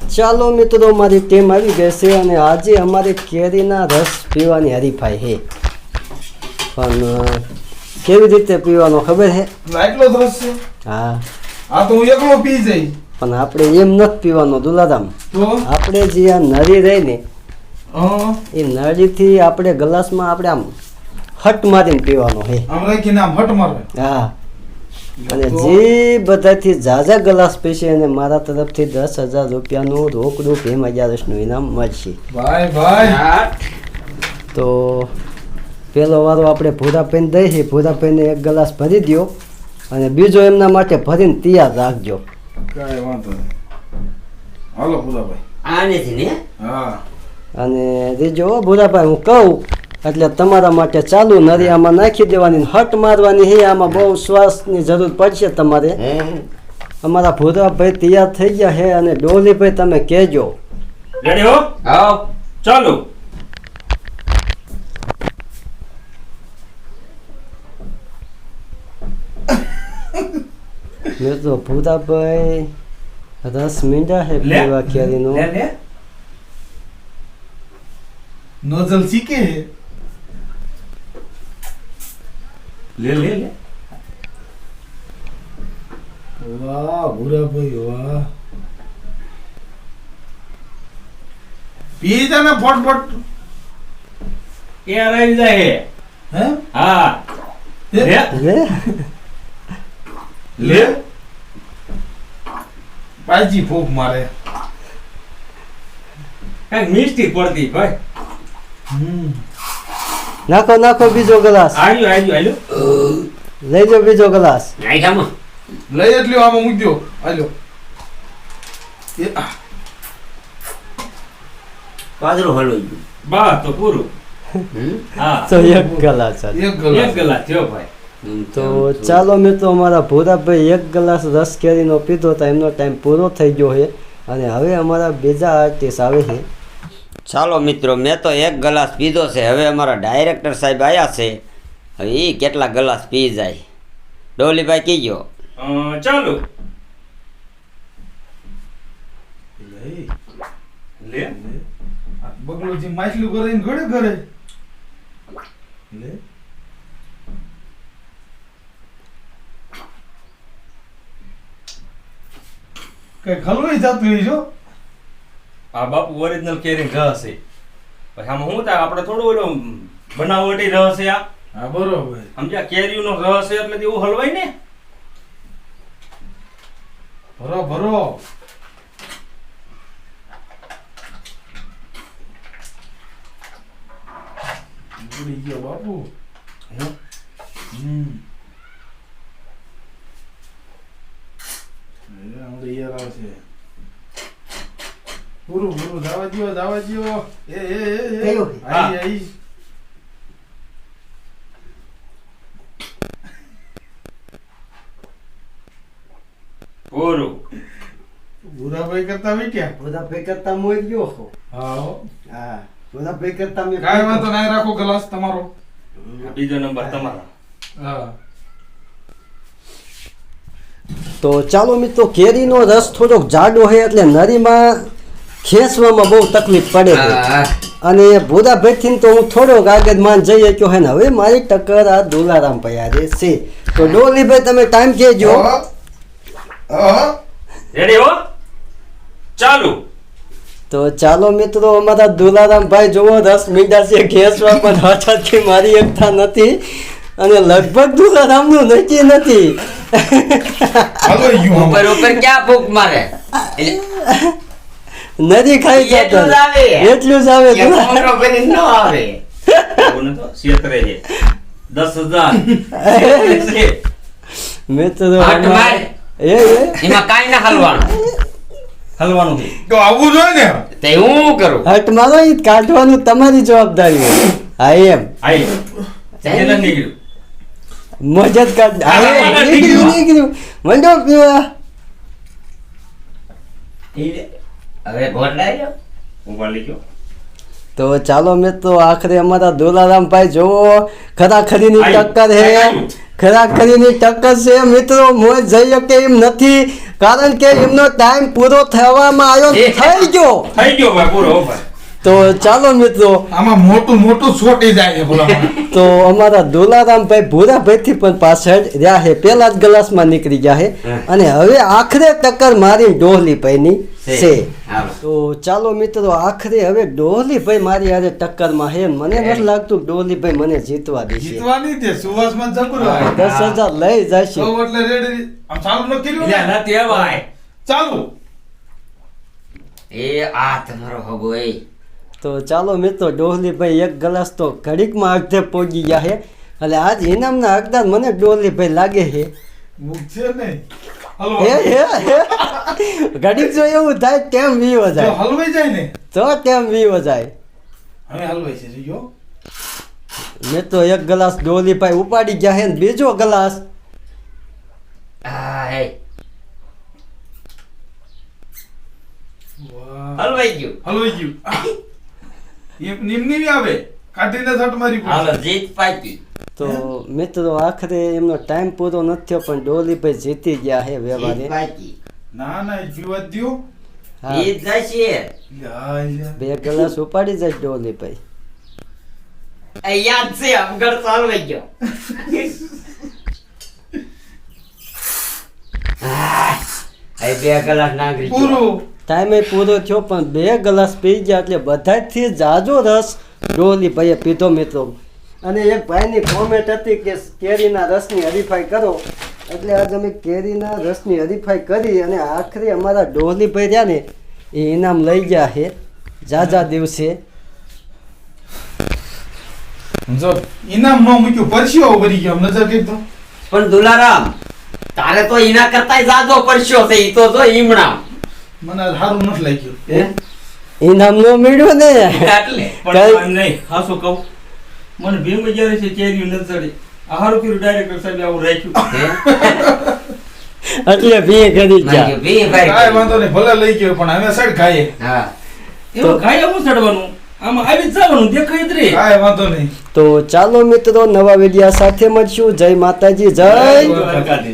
ચાલો મિત્રો, મારી ટીમ આવી ગઈ છે અને આજે અમારે કેરીના રસ પીવાની હરીફાઈ છે. પણ કેવી રીતે પીવાનો ખબર છે? એટલો જ રસ છે. હા, આ તો હું એકલો પી જઈ. પણ આપણે એમ નથી પીવાનો દુલારામ. તો આપણે જે આ નળી રહી ને હા, એ નળીથી આપણે ગ્લાસમાં આપણે આમ હટ મારીને પીવાનો છે. આમ રાખીને આમ હટ મારે. હા, અને જે બધાથી ઝાઝા ગ્લાસ પીશે અને મારા તરફથી 10,000 રૂપિયાનું રોકડું ભીમ 11નું ઇનામ મળશે. ભાઈ ભાઈ તો પેલો વારો આપણે ભૂરાભાઈને દઈએ. ભૂરાભાઈને એક ગ્લાસ ભરી દો અને બીજો એમના માટે ભરીને તૈયાર રાખજો. કાંઈ વાંધો નહીં. હાલો ભૂરાભાઈ. આનેથી ને હા, અને રીજો ભૂરાભાઈ હું કહું એટલે તમારા માટે ચાલુ નરિયામાં નાખી દેવાની, હટ મારવાની છે. આમાં બહુ શ્વાસની જરૂર પડશે તમારે. અમારા ભૂરાભાઈ તૈયાર થઈ ગયા છે અને ડોલીભાઈ તમે કહેજો. રેડી હો? આવ ચાલો. મેં તો ભૂરાભાઈ રસ મીંડા છે પીવા કેરીનો. લે લે નોઝલ શીખે હે. લે લે લે. વાહ ભૂરાભાઈ વાહ. પી જા ને ફટફટ. એ આવી જાય હે. હે હા લે લે લે. પાજી ફૂક મારે. કઈ મિસ્ટી પડતી ભાઈ. નાખો નાખો બીજો ગ્લાસ. આવ્યો આવ્યો આવ્યો. લઈ જાઓ બીજો ગ્લાસ. નાખ્યામાં લઈ એટલી આમાં મૂક્યો. હાલો. પાદરું હલવાઈ ગયું. બસ તો પૂરું. હા તો એક ગ્લાસ જ. એક ગલાસ. એક કલાક થયો ભાઈ. તો ચાલો મિત્રો, અમારા ભૂરાભાઈ એક ગ્લાસ રસ કેરીનો પીધો તો એમનો ટાઈમ પૂરો થઈ ગયો છે અને હવે અમારા બીજા આર્ટિસ્ટ આવે છે. ચાલો મિત્રો, મેં તો એક ગ્લાસ પીધો છે. હવે અમારા ડાયરેક્ટર સાહેબ આવ્યા છે. હવે એ કેટલા ગ્લાસ પી જાય. ડોલીભાઈ કીજો. ચાલો લે. બગલોજી માછલી કરીને ઘડે ઘરે. લે કઈ ખલવાઈ જતું હોય છો. આ બાપુ ઓરિજિનલ કેરી રસ છે. પછી આમાં શું થાય, આપણે થોડું ઓલો બનાવટી રસ છે. આ હા બરોબર. સમજ્યા, કેરીનો રસ છે એટલે એવું હલવાય ને. ભરો ભરો. ઉડી ગયો બાપુ. યાર આવશે. પૂરું પૂરું જવા દ્યો જવા દ્યો. કયો? આઈ આઈ. પૂરું. ભૂરાભાઈ કરતા વીટ્યા. ભૂરાભાઈ કરતા મોઈ ગયો છો. હા હો. હા, ભૂરાભાઈ કરતા મેં કાંઈ વાંધો નહીં, રાખો ગ્લાસ તમારો. બીજો નંબર તમારો. હા. તો ચાલો મિત્રો, કેરીનો રસ થોડોક જાડો છે એટલે નરીમાં ખેંચવામાં બહુ તકલીફ પડે છે. અને ભૂરાભાઈથી તો હું થોડોક આગળ માન જઈ શક્યો હે ને હવે મારી ટક્કર આ દુલારામ પૈયારે છે. તો ડોલીભાઈ તમે ટાઈમ કહેજો. રેડી હો? ચાલુ. તો ચાલો મિત્રો, અમારા દુલારામ ભાઈ જોવો રસ મીંડા છે ખેંચવા પણ હઠાથી મારી એકતા નથી અને લગભગ દુલારામનું નક્કી નથી. હાલો યું ઉપર ઉપર ક્યાં ફૂક મારે? નદી ખાઈ એટલું જ આવે. એટલું જ આવે. એક મોટો કરીને ન આવે. એવું નતો, છેતરે છે. 10,000 મિત્રો હાથ માર. એમાં કાંઈ ના હલવાનું. હલવાનું છે. તો આવું જોઈએ ને. તે હું કરું. હટ મારો ઈ કાઢવાનું તમારી જવાબદારી હોય. હા એમ આઈ ચેતન નીકળ્યું. મજત કાઢ. હા, નીકળ્યું મંડો પીવા. હવે ઘોટાઈ ગયો. ઉભા લઈ ગયો. તો ચાલો મિત્રો, આખરે અમારા દુલારામભાઈ જોવો ખરાખરીની ટક્કર હે. ખરાખરીની ટક્કર છે મિત્રો. મોજ જઈ શકે એમ નથી. કારણ કે એમનો ટાઈમ પૂરો થવામાં આવ્યો થઈ ગયો. થઈ ગયો ભાઈ પૂરો હો ભાઈ. તો ચાલો મિત્રો, આમાં મોટું મોટું છોટી જાય છે બોલા તો અમારા દુલારામભાઈ ભૂરાભાઈથી પણ પાછળ રહ્યા છે, પેલા જ ગ્લાસમાં નીકળી ગયા છે અને હવે આખરે ટક્કર મારી ડોહલીભાઈની છે. હાલો. તો ચાલો મિત્રો, આખરે હવે ડોહલીભાઈ મારી હારે ટક્કરમાં છે. મને નથી લાગતું કે ડોહલીભાઈ મને જીતવા દેશે. જીતવાની તે સુવાસમાં જબરો 10,000 લઈ જશે. તો એટલે રેડી આમ ચાલુ ન કર્યું એટલે ને? નથી ભાઈ. ચાલુ એ આ તમારો હગો એ. તો ચાલો મિત્રો, ડોહલીભાઈ એક ગ્લાસ તો ઘડીકમાં અડધે પહોંચી ગયા છે. એટલે આજ ઇનામના હકદાર મને ડોહલીભાઈ લાગે છે. મુખ છે ને હલવો હે ઘડીક જો એવું થાય ટેમ વીવો જો જાય, હલવાઈ જાય ને તો ટેમ વીવો જાય. હવે હલવાઈ છે જો મેં તો એક ગ્લાસ ડોહલીભાઈ ઉપાડી ગયા છે ને બીજો ગ્લાસ આ હે વાહ હલવાઈ ગયું. હલવાઈ ગયું એમ નિમની આવે કાઢીને થટ મારી હાલો જીત પાકી. તો મિત્રો આખરે એમનો ટાઈમ પૂરો નથી થયો પણ ડોહલીભાઈ જીતી ગયા છે જીત વ્યવહારે. પાકી. ના ના પીવા દ્યો હા, જીત જશે. યાર બે ગ્લાસ ઉપાડી જાય ડોહલીભાઈ. આ યાદ છે અમગર તો હલવાઈ ગયો. આ બે કલાક નાગરી ગયો. પૂરું ટાઈમે પૂરો થયો પણ બે ગ્લાસ પી ગયા એટલે બધાથી જાજો રસ ડોહલીભાઈએ પીધો મિત્રો. અને એક ભાઈની કોમેન્ટ હતી કે કેરીના રસની હરીફાઈ કરો, એટલે આજ અમે કેરીના રસની હરીફાઈ કરી અને આખરે અમારા ડોહલીભાઈ રહ્યા ને એ ઇનામ લઈ ગયા છે જાજા દિવસે. જો ઇનામ ન મૂક્યું પરસ્યો ભરી ગયો નજર કરી તો પણ દુલારામ, તારે તો એના કરતાય જાજો પરસ્યો છે. ઈ તો જો ઈમણા. મને સારું નથી લાગ્યું ઇનામ ન મળ્યું ને એટલે પણ એમ નહીં, હાસું કહું, મને ભીમ જ્યારે છે કેરી નથી ચડી. આ હારું કર્યું ડાયરેક્ટર સાહેબ આવું રાખ્યું. એટલે ભી કરી ગયા. કાંઈ વાંધો નહીં ભલે લઈ ગયો પણ હવે સાઈડ ખાઈએ હા. એવું ખાઈ આવું ચડવાનું, આમાં આવી જ જવાનું, દેખાય જ રે. કાંઈ વાંધો નહીં તો ચાલો મિત્રો, નવા વિડિયા સાથે મળશું. જય માતાજી, જય દ્વારકાધીશ.